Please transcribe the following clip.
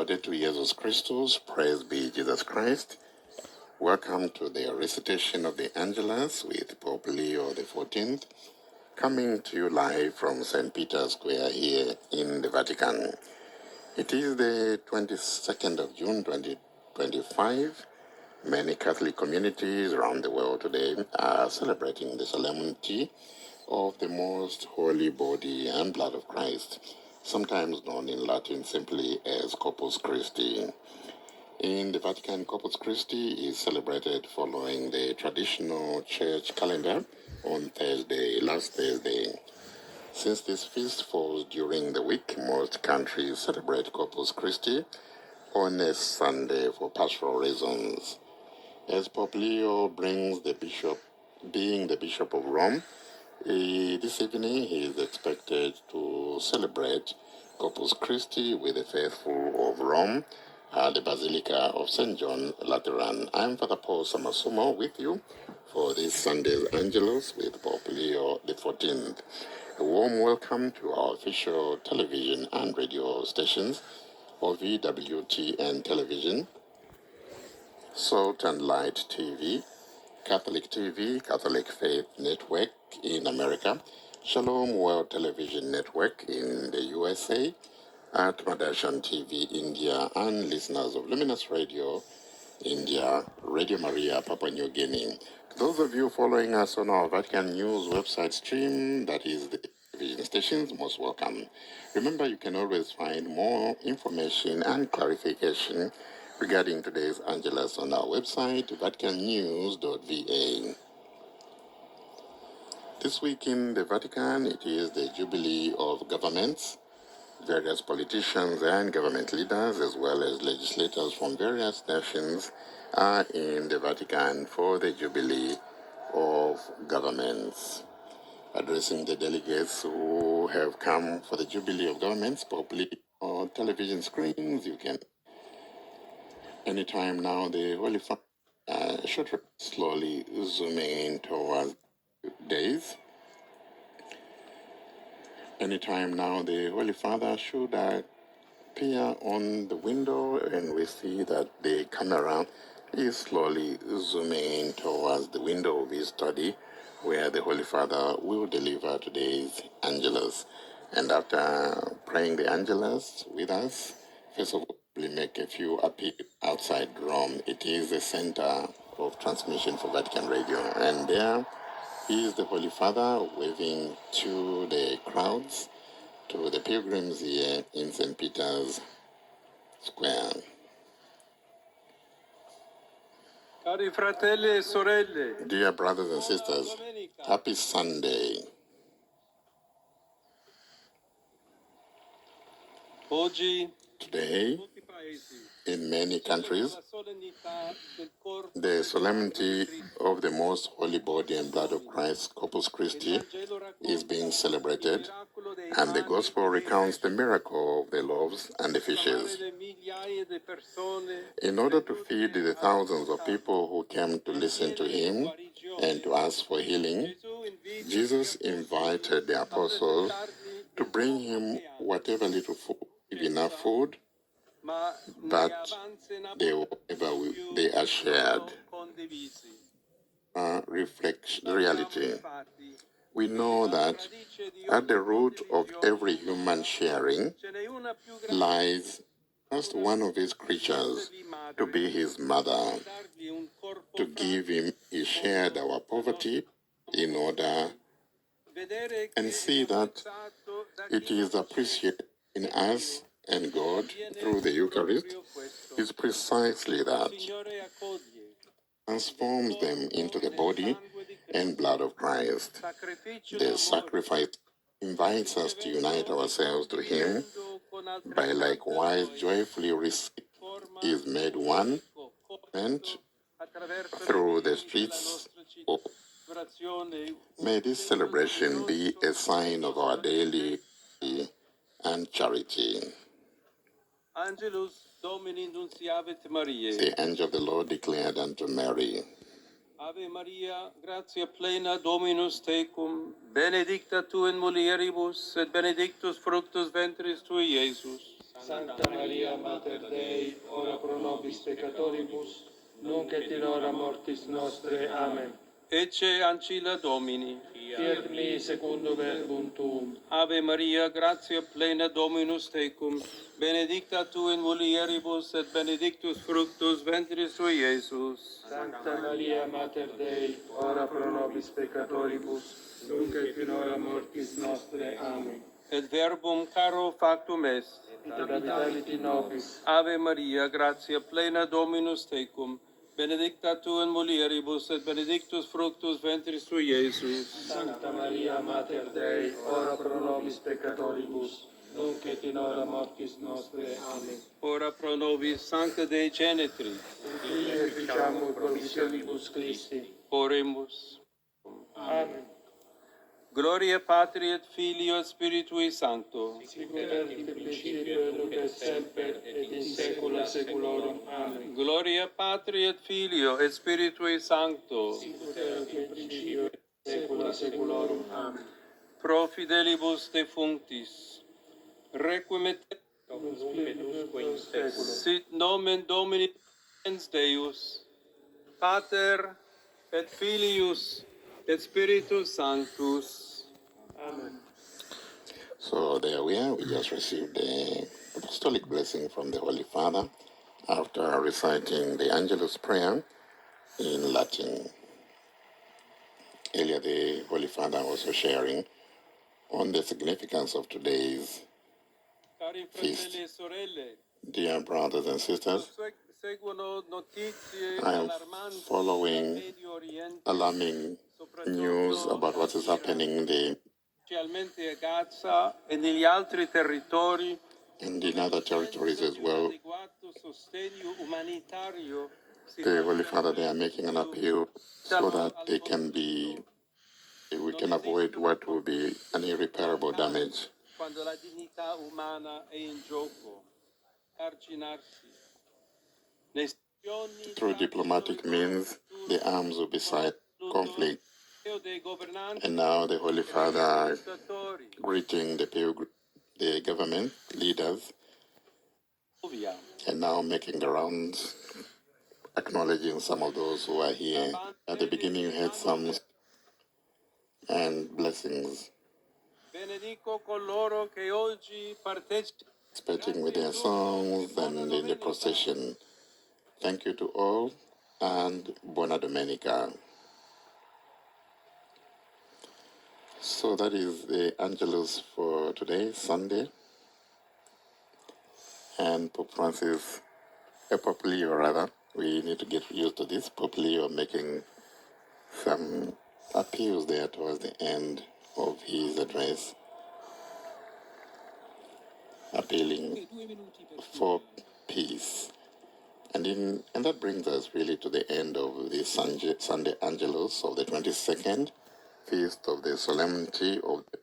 Laudetur Jesus Christus, praise be Jesus Christ. Welcome to the recitation of the Angelus with Pope Leo XIV, coming to you live from St. Peter's Square here in the Vatican. It is the 22nd of June 2025. Many Catholic communities around the world today are celebrating the solemnity of the most holy body and blood of Christ, sometimes known in Latin simply as Corpus Christi. In the Vatican, Corpus Christi is celebrated following the traditional church calendar on Thursday, last Thursday. Since this feast falls during the week, most countries celebrate Corpus Christi on a Sunday for pastoral reasons. As Pope Leo brings being the Bishop of Rome, this evening he is expected to celebrate Corpus Christi with the faithful of Rome at the Basilica of St. John Lateran. I'm Father Paul Samasumo with you for this Sunday's Angelus with Pope Leo XIV. A warm welcome to our official television and radio stations of EWTN Television, Salt and Light TV, Catholic Faith Network in America, Shalom World Television Network in the USA, at Madashan TV India, and listeners of Luminous Radio India, Radio Maria, Papua New Guinea. Those of you following us on our Vatican News website stream, that is the television stations, most welcome. Remember, you can always find more information and clarification regarding today's Angelus on our website, vaticannews.va. This week in the Vatican, it is the Jubilee of Governments. Various politicians and government leaders, as well as legislators from various nations, are in the Vatican for the Jubilee of Governments. Addressing the delegates who have come for the Jubilee of Governments, probably on television screens, you can anytime now the Holy Father should slowly zoom in towards days. Anytime now the Holy Father should appear on the window, and we see that the camera is slowly zooming towards the window of his study where the Holy Father will deliver today's Angelus. And after praying the Angelus with us, first of all, we make a few appeals outside Rome. It is the center of transmission for Vatican Radio, and there is the Holy Father waving to the crowds, to the pilgrims here in St. Peter's Square. Cari fratelli e sorelle, Dear brothers and sisters, happy Sunday. oggi Today, in many countries, the solemnity of the most holy body and blood of Christ, Corpus Christi, is being celebrated, and the Gospel recounts the miracle of the loaves and the fishes. In order to feed the thousands of people who came to listen to him and to ask for healing, Jesus invited the apostles to bring him whatever little food, enough food, but they are shared, reflects the reality. We know that at the root of every human sharing lies just one of his creatures to be his mother. To give him, he shared our poverty in order and see that it is appreciated in us and God through the Eucharist is precisely that. Transforms them into the body and blood of Christ. The sacrifice invites us to unite ourselves to him by likewise joyfully receiving is made one and through the streets of. May this celebration be a sign of our daily and charity. Angelus Domini nunciavit Mariae. The angel of the Lord declared unto Mary, Ave Maria, gratia plena Dominus tecum, benedicta tu in mulieribus, et benedictus fructus ventris tui, Iesus. Sancta Maria, Mater Dei, ora pro nobis peccatoribus, nunc et in hora mortis nostre. Amen. Ecce ancilla Domini. Fiat mi secundum verbum tuum. Ave Maria, gratia plena Dominus tecum, benedicta tu in mulieribus et benedictus fructus ventris tui, Iesus. Sancta Maria, Mater Dei, ora pro nobis peccatoribus, nunc et in hora mortis nostre. Amen. Et verbum caro factum est. Et habitavit in nobis. Ave Maria, gratia plena Dominus tecum, benedicta tu in mulieribus et benedictus fructus ventris tui, Iesus. Sancta Maria, Mater Dei, ora pro nobis peccatoribus, nunc et in hora mortis nostre. Amen. Ora pro nobis, Sancta Dei Genitri. Ille ficiamur promissionibus Christi. Oremus. Amen. Gloria Patri et Filio et Spiritui Sancto. Sic ut in principio et nunc et semper et in saecula saeculorum. Amen. Gloria Patri et Filio et Spiritui Sancto. Sic ut in principio et saecula saeculorum. Amen. Pro fidelibus defunctis. Requiem et Cum spiritusque in saeculum. sit nomen Domini ens Deus, Pater et Filius et Spiritus Sanctus. Amen. So there we are. We just received the apostolic blessing from the Holy Father after reciting the Angelus Prayer in Latin. Earlier, the Holy Father also sharing on the significance of today's Cari Feast. fratelli e sorelle, dear brothers and sisters. seguono notizie I am allarmanti following dal Medio Oriente, alarming news about what is happening specialmente a Gaza e negli altri territori, in other territories as well. adeguato sostegno umanitario si The Holy faccia Father, they are making an appeal so that we can avoid what will be an irreparable damage. quando la dignità umana è in gioco, arginarsi. Through diplomatic means, the arms will beside conflict. And now the Holy Father greeting the government leaders, and now making the rounds, acknowledging some of those who are here. At the beginning, you had some and blessings, Benedico coloro che oggi partecipano. participating with their songs and in the procession. Thank you to all, and Buona Domenica. So that is the Angelus for today, Sunday. And Pope Francis, Pope Leo rather, we need to get used to this. Pope Leo making some appeals there towards the end of his address, appealing for peace. And that brings us really to the end of the Sunday Angelus of the 22nd, feast of the solemnity of the